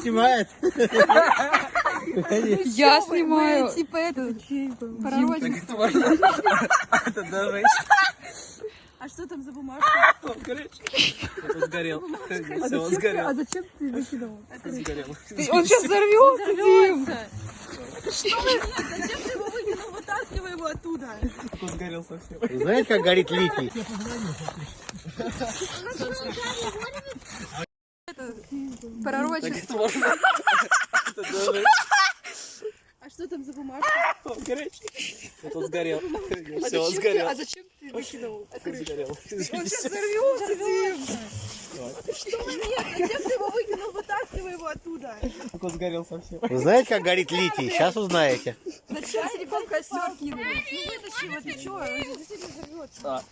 Снимает? Я снимаю. Типа это, Пророчек. Это даже... а что там за бумажка? Он сгорел. Все, он сгорел. А зачем ты выкидывал? Он сгорел. Он сейчас взорвется, Дим. Что? Нет, зачем ты его выкинул? Вытаскивай его оттуда. Он сгорел совсем. Знаете, как горит литий? Пророчек. Это даже... А что там за бумажка? Он горячий. Он сгорел. Все, он сгорел. А зачем ты выкинул? Он сгорел. Он сейчас взорвется, Дим. Что? Нет, зачем ты его выкинул? Вытаскивай его оттуда. Он сгорел совсем. Вы знаете, как горит литий? Сейчас узнаете. Зачем телефон в костер кинули? Ну вытащи его, ты что? Он действительно взорвется.